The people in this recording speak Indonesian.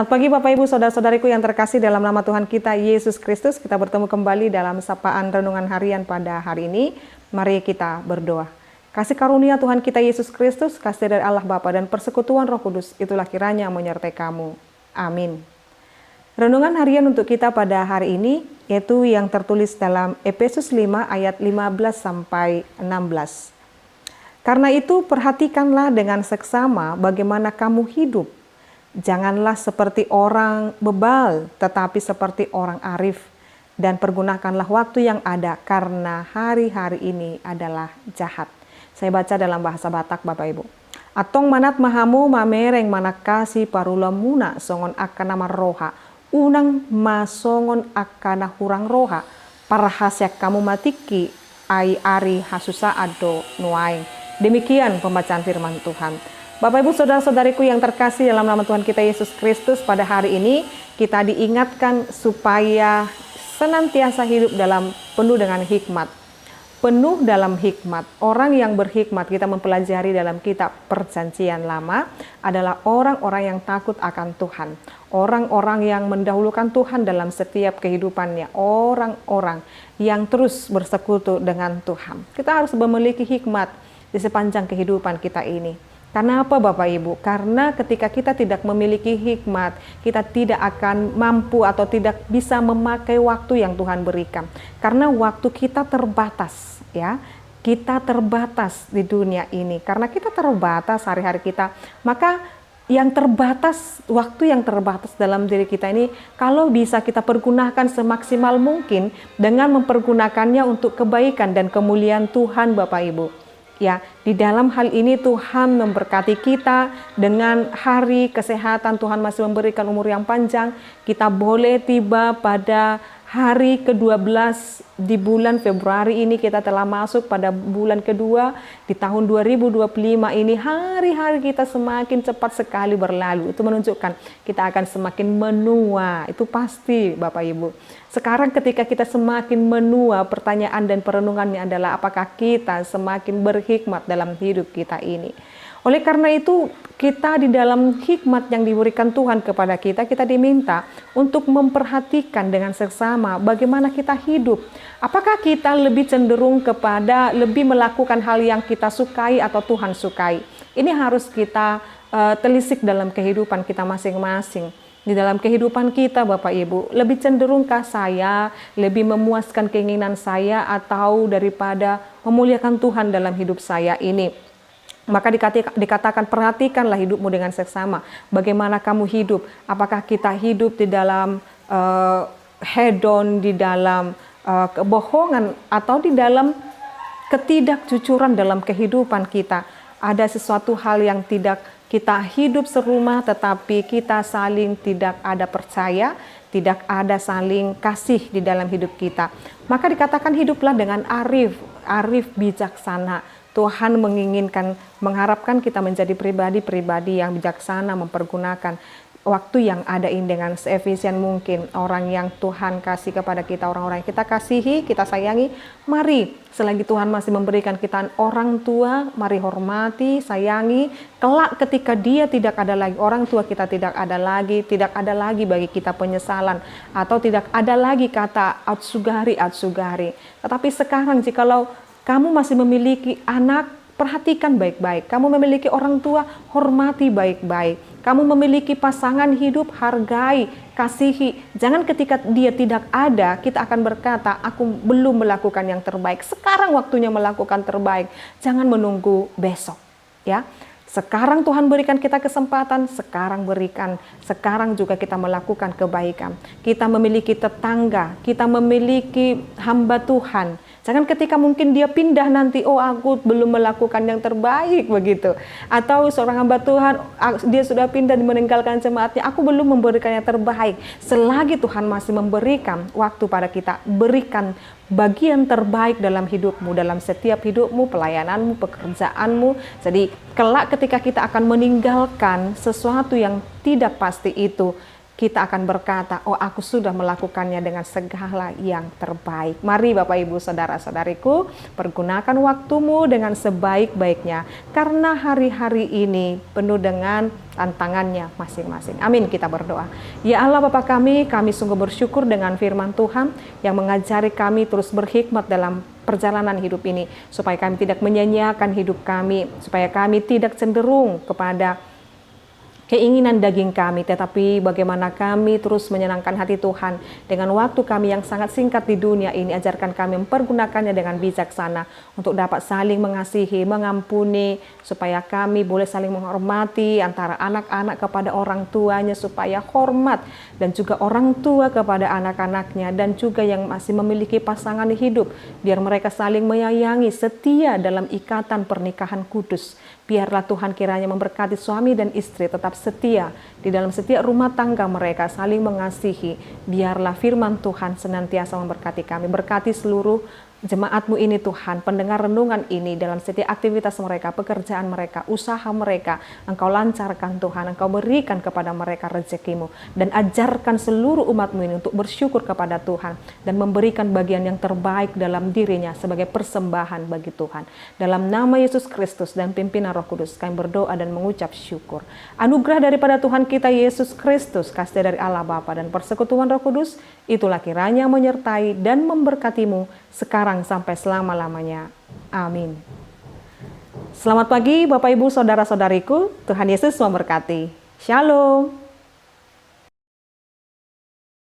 Selamat pagi Bapak Ibu Saudara-saudariku yang terkasih dalam nama Tuhan kita Yesus Kristus. Kita bertemu kembali dalam sapaan renungan harian pada hari ini. Mari kita berdoa. Kasih karunia Tuhan kita Yesus Kristus, kasih dari Allah Bapa dan persekutuan Roh Kudus, itulah kiranya menyertai kamu. Amin. Renungan harian untuk kita pada hari ini yaitu yang tertulis dalam Efesus 5 ayat 15 sampai 16. Karena itu perhatikanlah dengan seksama bagaimana kamu hidup. Janganlah seperti orang bebal, tetapi seperti orang arif. Dan pergunakanlah waktu yang ada, karena hari-hari ini adalah jahat. Saya baca dalam bahasa Batak, Bapak Ibu. Atong manat mahamu mamereng manakasi parula muna songon akana marroha. Unang masongon akana hurang roha. Parahasyak kamu matiki, ai ari hasusa ado nuaing. Demikian pembacaan firman Tuhan. Bapak Ibu Saudara-saudariku yang terkasih dalam nama Tuhan kita Yesus Kristus, pada hari ini kita diingatkan supaya senantiasa hidup dalam penuh dengan hikmat. Penuh dalam hikmat. Orang yang berhikmat, kita mempelajari dalam kitab Perjanjian Lama, adalah orang-orang yang takut akan Tuhan. Orang-orang yang mendahulukan Tuhan dalam setiap kehidupannya. Orang-orang yang terus bersekutu dengan Tuhan. Kita harus memiliki hikmat di sepanjang kehidupan kita ini. Karena apa Bapak Ibu? Karena ketika kita tidak memiliki hikmat, kita tidak akan mampu atau tidak bisa memakai waktu yang Tuhan berikan. Karena waktu kita terbatas, ya. Kita terbatas di dunia ini. Karena kita terbatas hari-hari kita, maka yang terbatas, waktu yang terbatas dalam diri kita ini, kalau bisa kita pergunakan semaksimal mungkin dengan mempergunakannya untuk kebaikan dan kemuliaan Tuhan Bapak Ibu. Ya, di dalam hal ini Tuhan memberkati kita dengan hari kesehatan. Tuhan masih memberikan umur yang panjang. Kita boleh tiba pada hari ke-12 di bulan Februari ini. Kita telah masuk pada bulan kedua di tahun 2025 ini. Hari-hari kita semakin cepat sekali berlalu. Itu menunjukkan kita akan semakin menua. Itu pasti Bapak Ibu. Sekarang ketika kita semakin menua, pertanyaan dan perenungannya adalah apakah kita semakin berhikmat dalam hidup kita ini. Oleh karena itu, kita di dalam hikmat yang diberikan Tuhan kepada kita, kita diminta untuk memperhatikan dengan seksama bagaimana kita hidup. Apakah kita lebih cenderung kepada lebih melakukan hal yang kita sukai atau Tuhan sukai? Ini harus kita telisik dalam kehidupan kita masing-masing. Di dalam kehidupan kita Bapak Ibu, lebih cenderungkah saya lebih memuaskan keinginan saya atau daripada memuliakan Tuhan dalam hidup saya ini? Maka dikatakan perhatikanlah hidupmu dengan seksama. Bagaimana kamu hidup? Apakah kita hidup di dalam hedon, di dalam kebohongan, atau di dalam ketidakjujuran dalam kehidupan kita? Ada sesuatu hal yang tidak kita hidup serumah tetapi kita saling tidak ada percaya, tidak ada saling kasih di dalam hidup kita. Maka dikatakan hiduplah dengan arif bijaksana. Tuhan menginginkan, mengharapkan kita menjadi pribadi-pribadi yang bijaksana, mempergunakan waktu yang ada ini dengan seefisien mungkin. Orang yang Tuhan kasih kepada kita, orang-orang yang kita kasihi, kita sayangi, mari selagi Tuhan masih memberikan kita orang tua, mari hormati, sayangi. Kelak ketika dia tidak ada lagi, orang tua kita tidak ada lagi bagi kita penyesalan, atau tidak ada lagi kata atsugari. Tetapi sekarang jikalau kamu masih memiliki anak, perhatikan baik-baik. Kamu memiliki orang tua, hormati baik-baik. Kamu memiliki pasangan hidup, hargai, kasihi. Jangan ketika dia tidak ada, kita akan berkata, aku belum melakukan yang terbaik. Sekarang waktunya melakukan terbaik. Jangan menunggu besok. Ya. Sekarang Tuhan berikan kita kesempatan, sekarang juga kita melakukan kebaikan. Kita memiliki tetangga, kita memiliki hamba Tuhan. Jangan ketika mungkin dia pindah nanti, oh aku belum melakukan yang terbaik begitu. Atau seorang hamba Tuhan, dia sudah pindah meninggalkan jemaatnya, aku belum memberikan yang terbaik. Selagi Tuhan masih memberikan waktu pada kita, berikan bagian terbaik dalam hidupmu, dalam setiap hidupmu, pelayananmu, pekerjaanmu. Jadi kelak ketika kita akan meninggalkan sesuatu yang tidak pasti itu, kita akan berkata, oh aku sudah melakukannya dengan segala yang terbaik. Mari Bapak Ibu Saudara-saudariku, pergunakan waktumu dengan sebaik-baiknya, karena hari-hari ini penuh dengan tantangannya masing-masing. Amin, kita berdoa. Ya Allah Bapa kami sungguh bersyukur dengan firman Tuhan yang mengajari kami terus berhikmat dalam perjalanan hidup ini, supaya kami tidak menyia-nyiakan hidup kami, supaya kami tidak cenderung kepada keinginan daging kami, tetapi bagaimana kami terus menyenangkan hati Tuhan dengan waktu kami yang sangat singkat di dunia ini. Ajarkan kami mempergunakannya dengan bijaksana untuk dapat saling mengasihi, mengampuni, supaya kami boleh saling menghormati antara anak-anak kepada orang tuanya, supaya hormat, dan juga orang tua kepada anak-anaknya, dan juga yang masih memiliki pasangan hidup, biar mereka saling menyayangi, setia dalam ikatan pernikahan kudus. Biarlah Tuhan kiranya memberkati suami dan istri tetap setia di dalam setiap rumah tangga mereka, saling mengasihi. Biarlah firman Tuhan senantiasa memberkati kami. Berkati seluruh jemaat-Mu ini Tuhan, pendengar renungan ini dalam setiap aktivitas mereka, pekerjaan mereka, usaha mereka. Engkau lancarkan Tuhan, Engkau berikan kepada mereka rezeki-Mu, dan ajarkan seluruh umat-Mu ini untuk bersyukur kepada Tuhan dan memberikan bagian yang terbaik dalam dirinya sebagai persembahan bagi Tuhan. Dalam nama Yesus Kristus dan pimpinan Roh Kudus, kami berdoa dan mengucap syukur. Anugerah daripada Tuhan kita Yesus Kristus, kasih dari Allah Bapa dan persekutuan Roh Kudus, itulah kiranya menyertai dan memberkati-Mu sekarang sampai selama-lamanya. Amin. Selamat pagi Bapak Ibu Saudara-saudariku, Tuhan Yesus memberkati. Shalom.